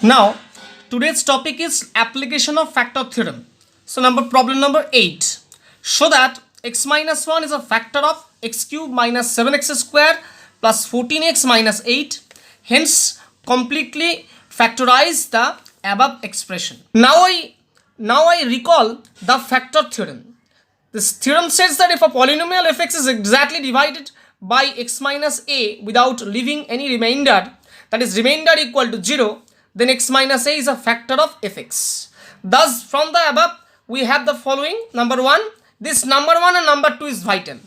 Now, today's topic is application of factor theorem. So, problem number 8. Show that x minus 1 is a factor of x cube minus 7x square plus 14x minus 8. Hence, completely factorize the above expression. Now I recall the factor theorem. This theorem says that if a polynomial fx is exactly divided by x minus a without leaving any remainder, that is remainder equal to 0, then x minus a is a factor of fx. Thus, from the above, we have the following. Number 1, this number 1 and number 2 is vital.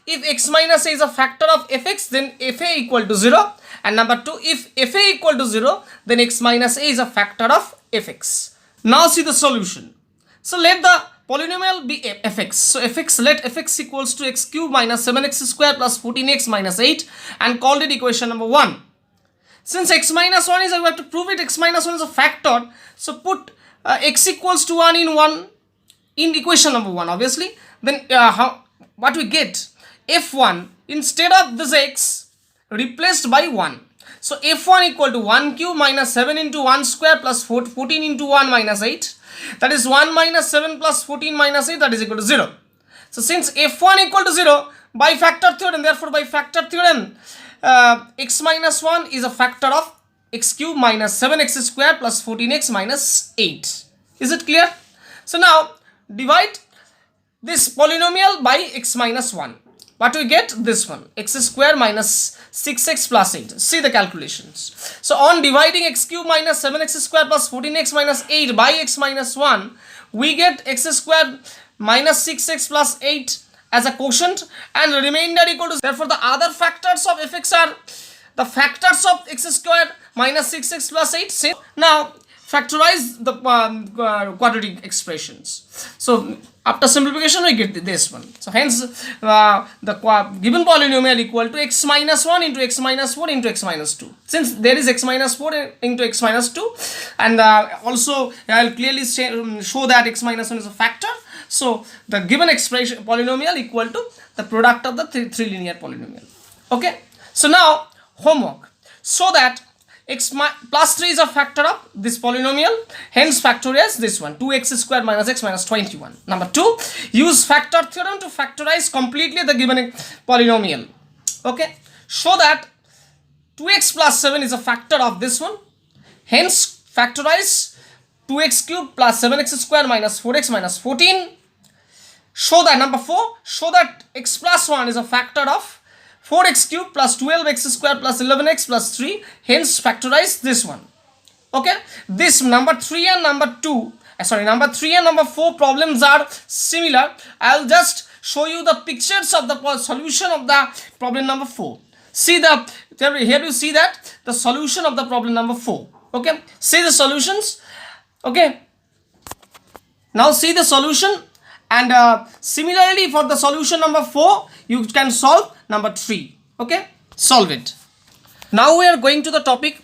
If x minus a is a factor of fx, then fa equal to 0. And number 2, if fa equal to 0, then x minus a is a factor of fx. Now see the solution. So let the polynomial be fx. So let fx equals to x cube minus 7x square plus 14x minus 8 and called it equation number 1. Since x minus 1 is, we have to prove it, x minus 1 is a factor. So put x equals to 1 in equation number 1 obviously. Then what we get? F1 instead of this x replaced by 1. So f1 equal to 1 cube minus 7 into 1 square plus 14 into 1 minus 8. That is 1 minus 7 plus 14 minus 8, that is equal to 0. So since f1 equal to 0, by factor theorem, therefore by factor theorem, x minus 1 is a factor of x cube minus 7x square plus 14x minus 8. Is it clear? So now divide this polynomial by x minus 1. What we get? This one, x square minus 6x plus 8. See the calculations. So on dividing x cube minus 7x square plus 14x minus 8 by x minus 1, we get x square minus 6x plus 8 as a quotient and remainder equal to, therefore the other factors of fx are the factors of x square minus 6x plus 8. Same. Now factorize the quadratic expressions. So after simplification we get this one. So hence the given polynomial equal to x minus 1 into x minus 4 into x minus 2. Since there is x minus 4 into x minus 2, and also I will clearly show that x minus 1 is a factor. So the given expression polynomial equal to the product of the three linear polynomial. Okay. So now homework. So that x plus 3 is a factor of this polynomial, hence factorize this one, 2x square minus x minus 21. Number 2, use factor theorem to factorize completely the given polynomial. Okay, show that 2x plus 7 is a factor of this one, hence factorize 2x cube plus 7x square minus 4x minus 14. Show that number 4, show that x plus 1 is a factor of 4x cube plus 12x square plus 11x plus 3, hence factorize this one. Okay, this number 3 and number 4 problems are similar. I'll just show you the pictures of the solution of the problem number 4. See the, here you see that the solution of the problem number 4. Okay, see the solutions. Okay, now see the solution, and similarly for the solution number 4 you can solve number 3. Okay, solve it. Now we are going to the topic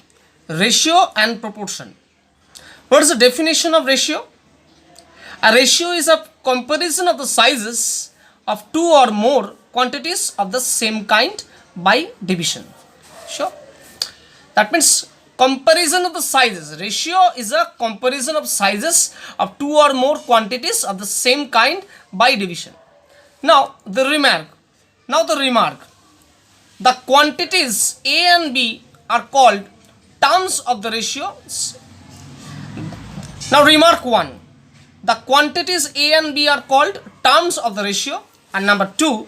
ratio and proportion. What is the definition of ratio? A ratio is a comparison of the sizes of two or more quantities of the same kind by division. Sure, that means comparison of the sizes. Ratio is a comparison of sizes of two or more quantities of the same kind by division. Now the remark. The quantities A and B are called terms of the ratios. Now remark 1. The quantities A and B are called terms of the ratio. And number 2,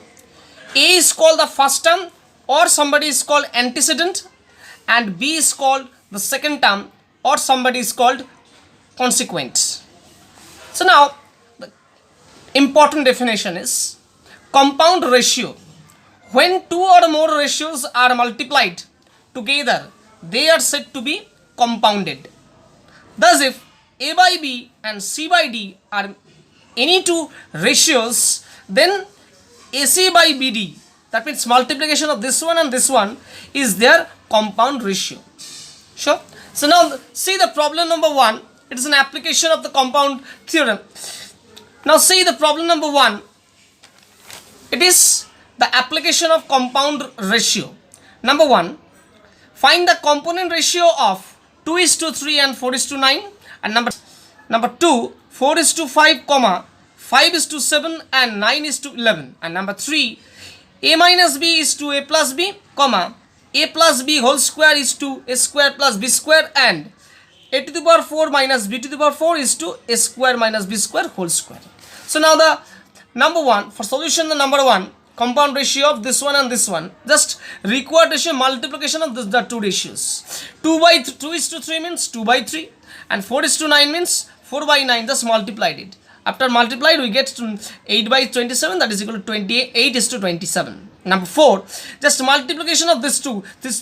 A is called the first term or somebody is called antecedent, and B is called the second term or somebody is called consequent. So now the important definition is compound ratio. When two or more ratios are multiplied together, they are said to be compounded. Thus, if A by B and C by D are any two ratios, then AC by BD, that means multiplication of this one and this one, is their compound ratio. Sure. So now see the problem number 1. It is an application of the compound theorem. Now see the problem number 1. It is the application of compound ratio. Number 1, find the component ratio of 2 is to 3 and 4 is to 9. And number 2, 4 is to 5, comma 5 is to 7 and 9 is to 11. And number 3, a minus b is to a plus b, comma a plus b whole square is to a square plus b square, and a to the power 4 minus b to the power 4 is to a square minus b square whole square. So now the number 1, for solution the number 1, compound ratio of this one and this one, just required ratio multiplication of the two ratios. 2 by 2 is to 3 means 2 by 3, and 4 is to 9 means 4 by 9, just multiplied it. After multiplied we get to 8 by 27, that is equal to 28 is to 27. Number 4, just multiplication of these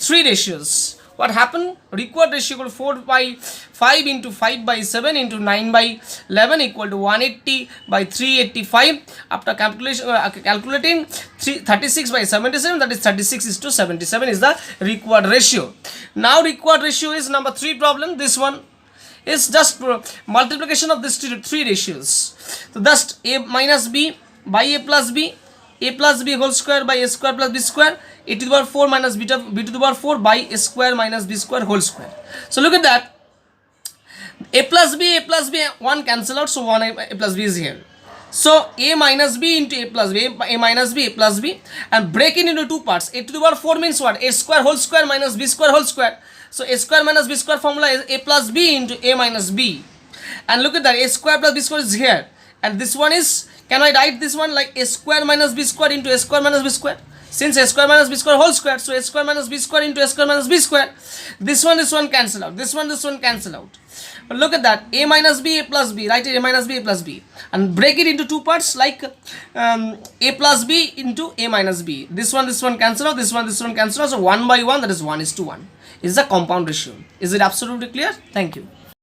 three ratios. What happened? Required ratio equal to 4 by 5 into 5 by 7 into 9 by 11 equal to 180 by 385. After calculating 36 by 77, that is 36 is to 77 is the required ratio. Now required ratio is number 3 problem. This one is just multiplication of these three ratios. So thus a minus b by a plus b whole square by a square plus b square, a to the power 4 minus b to the power 4 by a square minus b square whole square. So look at that. A plus b, one cancel out, so 1 a plus b is here. So a minus b into a plus b, a minus b, a plus b, and break it into two parts. A to the power 4 means what? A square whole square minus b square whole square. So a square minus b square formula is a plus b into a minus b. And look at that, a square plus b square is here. And this one is, can I write this one like a square minus b square into a square minus b square? Since a square minus b square whole square, so a square minus b square into a square minus b square. This one cancel out. This one cancel out. But look at that, a minus b, a plus b, write it a minus b, a plus b, and break it into two parts like a plus b into a minus b. This one cancel out, this one cancel out, so 1 by 1, that is 1 is to 1 is the compound ratio. Is it absolutely clear? Thank you.